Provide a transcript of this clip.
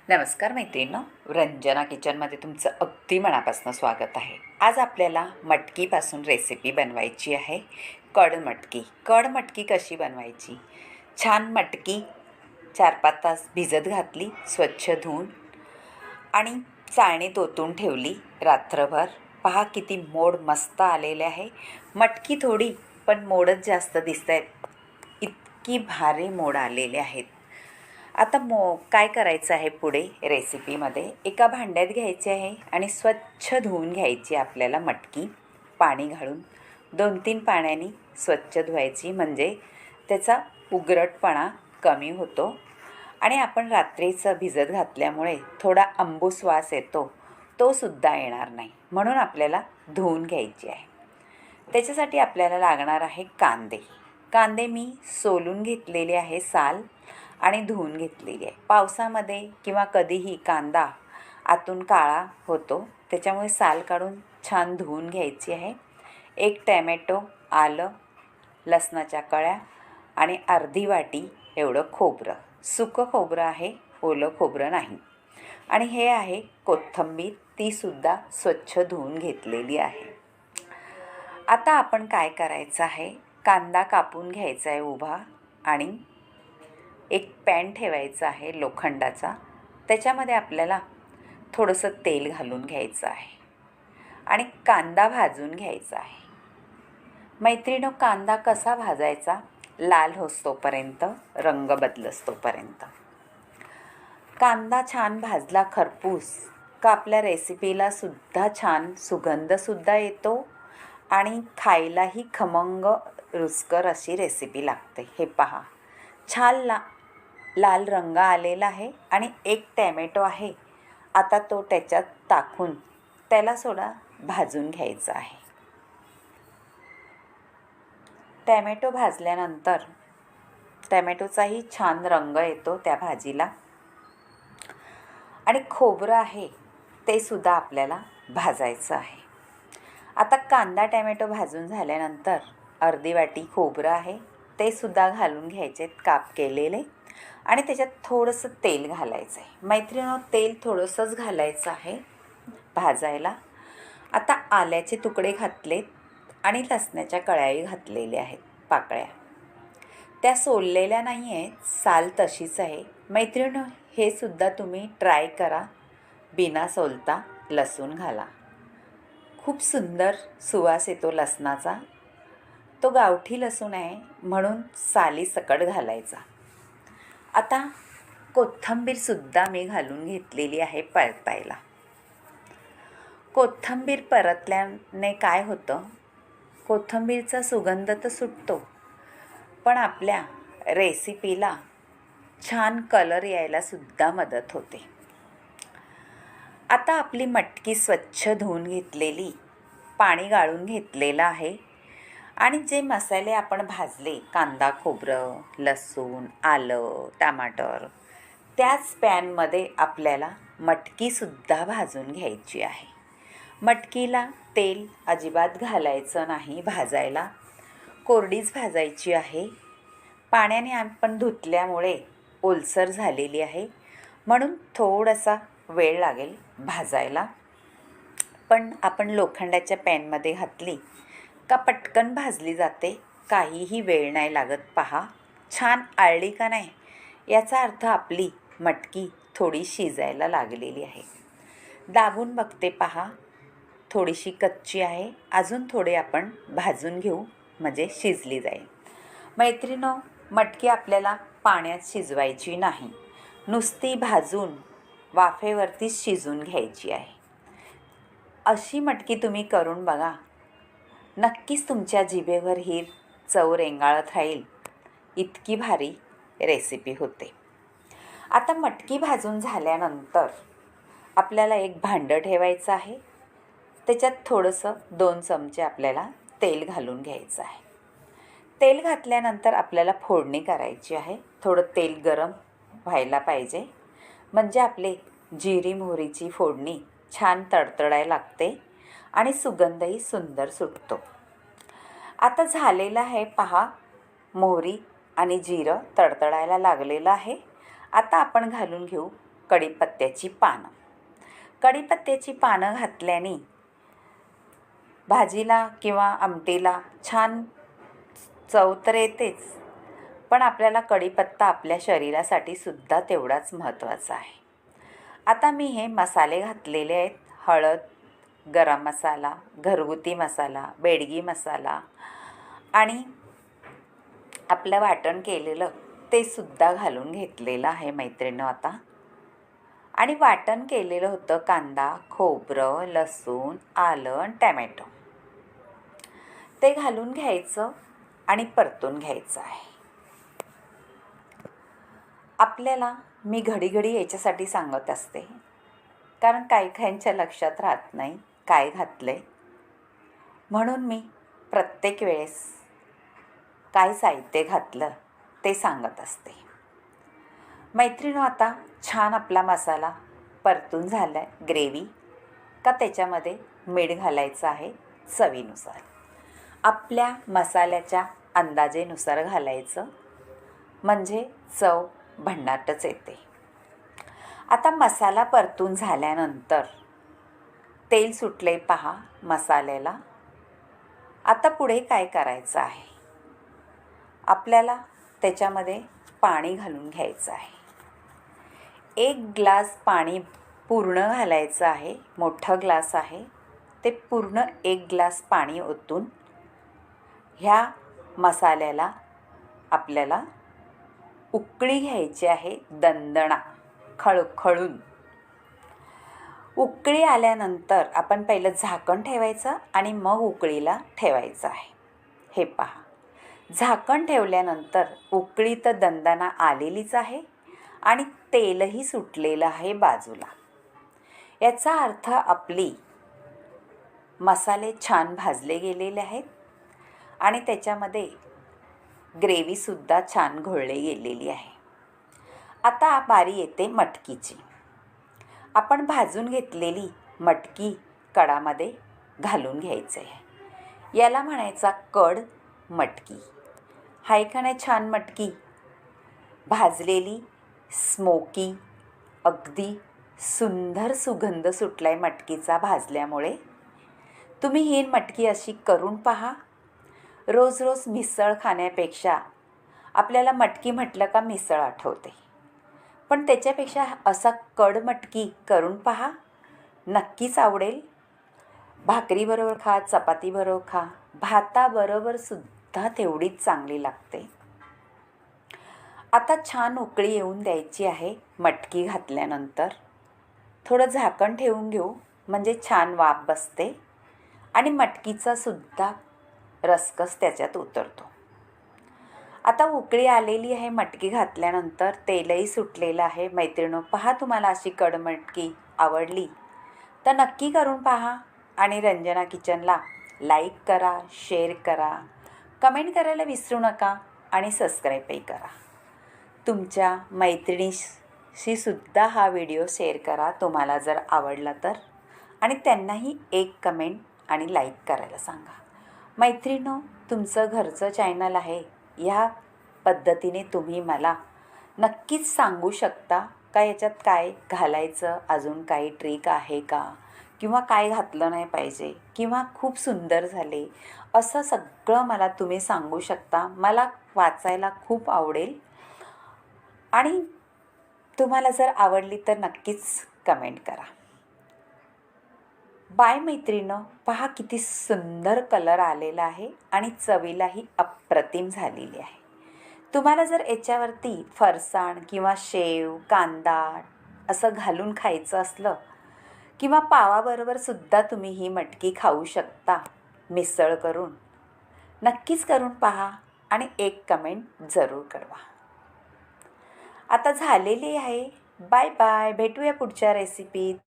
नमस्कार मैत्रिणींनो, रंजना किचनमध्ये तुमचं अगदी मनापासून स्वागत आहे. आज आपल्याला मटकीपासून रेसिपी बनवायची आहे. कडमटकी. कडमटकी कशी बनवायची? छान मटकी 4-5 तास भिजत घातली, स्वच्छ धुवून आणि चाळणीत ओतून ठेवली रात्रभर. पहा किती मोड मस्त आलेले आहे. मटकी थोडी पण मोडच जास्त दिसत आहेत. इतकी भारी मोड आलेले आहेत. आता काय करायचं आहे पुढे रेसिपीमध्ये? एका भांड्यात घ्यायचे आहे आणि स्वच्छ धुवून घ्यायची आपल्याला मटकी. पाणी घालून 2-3 पाण्याने स्वच्छ धुवायची, म्हणजे त्याचा उगरटपणा कमी होतो आणि आपण रात्रीचं भिजत घातल्यामुळे थोडा आंबूस वास येतो, तो सुद्धा येणार नाही. म्हणून आपल्याला धुवून घ्यायची आहे. त्याच्यासाठी आपल्याला लागणार आहे कांदे मी सोलून घेतलेले आहे साल आणि धुवून घेतलेली आहे. पावसामध्ये किंवा कधीही कांदा आतून काळा होतो, त्याच्यामुळे साल काढून छान धुवून घ्यायची आहे. 1 टॅमॅटो, आलं, लसणाच्या कळ्या आणि अर्धी वाटी एवढं खोबरं. सुकं खोबरं आहे, ओलं खोबरं नाही. आणि हे आहे कोथिंबीर, तीसुद्धा स्वच्छ धुवून घेतलेली आहे. आता आपण काय करायचं आहे? कांदा कापून घ्यायचा आहे उभा आणि एक पॅन ठेवायचा आहे लोखंडाचा. त्याच्यामध्ये आपल्याला थोडंसं तेल घालून घ्यायचं आहे आणि कांदा भाजून घ्यायचा आहे. मैत्रिणींनो, कांदा कसा भाजायचा? लाल होस्तोपर्यंत, रंग बदलस्तोपर्यंत. कांदा छान भाजला खरपूस का आपल्या रेसिपीला सुद्धा छान सुगंधसुद्धा येतो आणि खायलाही खमंग रुचकर अशी रेसिपी लागते. हे पहा, छान लाल रंग आलेला आहे आणि 1 टॅमॅटो आहे. आता तो त्याच्यात टाकून त्याला थोडा भाजून घ्यायचा आहे. टॅमॅटो भाजल्यानंतर टॅमॅटोचाही छान रंग येतो त्या भाजीला. आणि खोबरं आहे ते सुद्धा आपल्याला भाजायचं आहे. आता कांदा टॅमॅटो भाजून झाल्यानंतर अर्धी वाटी खोबरं आहे ते सुद्धा घालून घ्यायचे, काप केलेले. आणि त्याच्यात थोडंसं तेल घालायचं आहे. मैत्रिणींनो, तेल थोडंसंच घालायचं आहे भाजायला. आता आल्याचे तुकडे घातलेत आणि लसणाच्या कळ्याही घातलेल्या आहेत, पाकळ्या. त्या सोललेल्या नाही आहेत, साल तशीच आहे. मैत्रिणींनो, हे सुद्धा तुम्ही ट्राय करा. बिना सोलता लसूण घाला, खूप सुंदर सुवास येतो लसणाचा. तो गावठी लसूण आहे म्हणून साली सकट घालायचा. आता कोथिंबीरसुद्धा मी घालून घेतलेली आहे परतायला. कोथिंबीर परतल्याने काय होतं? कोथिंबीरचा सुगंध तर सुटतो, पण आपल्या रेसिपीला छान कलर यायला सुद्धा मदत होते. आता आपली मटकी स्वच्छ धुवून घेतलेली, पाणी गाळून घेतलेलं आहे आणि जे मसाले आपण भाजले, कांदा, खोबरं, लसूण, आलं, टमाटर, त्याच पॅनमध्ये आपल्याला मटकीसुद्धा भाजून घ्यायची आहे. मटकीला तेल अजिबात घालायचं नाही भाजायला, कोरडीच भाजायची आहे. पाण्याने आपण धुतल्यामुळे ओलसर झालेली आहे, म्हणून थोडासा वेळ लागेल भाजायला. पण आपण लोखंडाच्या पॅनमध्ये घातली का पटकन भाजली जाते, काहीही वेळ नाही लागत. पहा, छान आळली का नाही, याचा अर्थ आपली मटकी थोडी शिजायला लागलेली आहे. दाबून बघते, पहा थोडीशी कच्ची आहे. अजून थोडे आपण भाजून घेऊ म्हणजे शिजली जाईल. मैत्रिणींनो, मटकी आपल्याला पाण्यात शिजवायची नाही, नुसती भाजून वाफेवरतीच शिजून घ्यायची आहे. अशी मटकी तुम्ही करून बघा, नक्कीच तुमच्या जिभेवर ही चव रेंगाळत राहील. इतकी भारी रेसिपी होते. आता मटकी भाजून झाल्यानंतर आपल्याला एक भांडं ठेवायचं आहे. त्याच्यात थोडंसं 2 चमचे आपल्याला तेल घालून घ्यायचं आहे. तेल घातल्यानंतर आपल्याला फोडणी करायची आहे. थोडं तेल गरम व्हायला पाहिजे, म्हणजे आपले जिरी मोहरीची फोडणी छान तडतडायला लागते आणि सुगंधही सुंदर सुटतो. आता झालेलं आहे पहा, मोहरी आणि जिरं तडतडायला लागलेलं आहे. आता आपण घालून घेऊ कढीपत्त्याची पानं. कढीपत्त्याची पानं घातल्याने भाजीला किंवा आमटीला छान चव तर येतेच, पण आपल्याला कढीपत्ता आपल्या शरीरासाठी सुद्धा तेवढाच महत्त्वाचा आहे. आता मी हे मसाले घातलेले आहेत. हळद, गरम मसाला, घरगुती मसाला, बेडगी मसाला आणि आपलं वाटण केलेलं ते सुद्धा घालून घेतलेलं आहे मैत्रिणींनो आता. आणि वाटण केलेलं होतं कांदा, खोबरं, लसूण, आलं आणि टॅमॅटो. ते घालून घ्यायचं आणि परतून घ्यायचं आहे. आपल्याला मी घडी याच्यासाठी सांगत असते, कारण काही काहींच्या लक्षात राहत नाही काय घातले, म्हणून मी प्रत्येक वेळेस काय साहित्य घातलं ते सांगत असते. मैत्रिणींनो, आता छान आपला मसाला परतून झाला आहे. ग्रेव्ही का त्याच्यामध्ये मीठ घालायचं आहे चवीनुसार, आपल्या मसाल्याच्या अंदाजेनुसार घालायचं, म्हणजे चव भन्नाटच येते. आता मसाला परतून झाल्यानंतर तेल सुटले पहा मसाल्याला. आता पुढे काय करायचं आहे, आपल्याला त्याच्यामध्ये पाणी घालून घ्यायचं आहे. 1 ग्लास पाणी पूर्ण घालायचं आहे. मोठं ग्लास आहे ते पूर्ण 1 ग्लास पाणी ओतून ह्या मसाल्याला आपल्याला उकळी घ्यायची आहे. दणदणा खळखळून उकळी आल्यानंतर आपण पहिलं झाकण ठेवायचं आणि मग उकळीला ठेवायचं आहे. हे पहा, झाकण ठेवल्यानंतर उकळी तर दणदणा आलेलीच आहे आणि तेलही सुटलेलं आहे बाजूला. याचा अर्थ आपली मसाले छान भाजले गेलेले आहेत आणि त्याच्यामध्ये ग्रेव्हीसुद्धा छान घोळली गेलेली आहे. आता बारी येते मटकीची. आपण भाजून घेतलेली मटकी कडामध्ये घालून घ्यायचं आहे. याला म्हणायचा कड मटकी. हाय का नाही छान मटकी भाजलेली, स्मोकी, अगदी सुंदर सुगंध सुटलाय मटकीचा भाजल्यामुळे. तुम्ही ही मटकी अशी करून पहा. रोज रोज मिसळ खाण्यापेक्षा आपल्याला मटकी म्हटलं का मिसळ आठवते, पण त्याच्यापेक्षा असा कड मटकी करून पहा, नक्कीच आवडेल. भाकरीबरोबर खा, चपातीबरोबर खा, भाताबरोबर सुद्धा तेवढीच चांगली लागते. आता छान उकळी येऊन द्यायची आहे. मटकी घातल्यानंतर थोडं झाकण ठेवून घेऊ, म्हणजे छान वाफ बसते आणि मटकीचा सुद्धा रसकस त्याच्यात उतरतो. आता उकळी आलेली आहे. मटकी घातल्यानंतर तेलही सुटलेलं आहे. मैत्रिणींनो, पहा, तुम्हाला अशी कडमटकी आवडली तर नक्की करून पहा आणि रंजना किचनला लाईक करा, शेअर करा, कमेंट करायला विसरू नका आणि सबस्क्राईबही करा. तुमच्या मैत्रिणीशी सुद्धा हा व्हिडिओ शेअर करा तुम्हाला जर आवडला तर, आणि त्यांनाही एक कमेंट आणि लाईक करायला सांगा. मैत्रिणींनो, तुमचं घरचं चॅनल आहे. ह्या पद्धतीने तुम्ही मला नक्कीच सांगू शकता का याच्यात काय घालायचं, अजून काही ट्रिक आहे का, किंवा काय घातलं नाही पाहिजे, किंवा खूप सुंदर झाले, असं सगळं मला तुम्ही सांगू शकता. मला वाचायला खूप आवडेल आणि तुम्हाला जर आवडली तर नक्कीच कमेंट करा. बाय मैत्रिणींनो, पहा किती सुंदर कलर आलेला आहे आणि चवीलाही अप्रतिम झालेली आहे. तुम्हाला जर याच्यावरती फरसाण किंवा शेव, कांदा असं घालून खायचं असलं, किंवा पावाबरोबर सुद्धा तुम्ही ही मटकी खाऊ शकता मिसळ करून. नक्कीच करून पहा आणि एक कमेंट जरूर करा. आता झालेली आहे. बाय बाय, भेटूया पुढच्या रेसिपीत.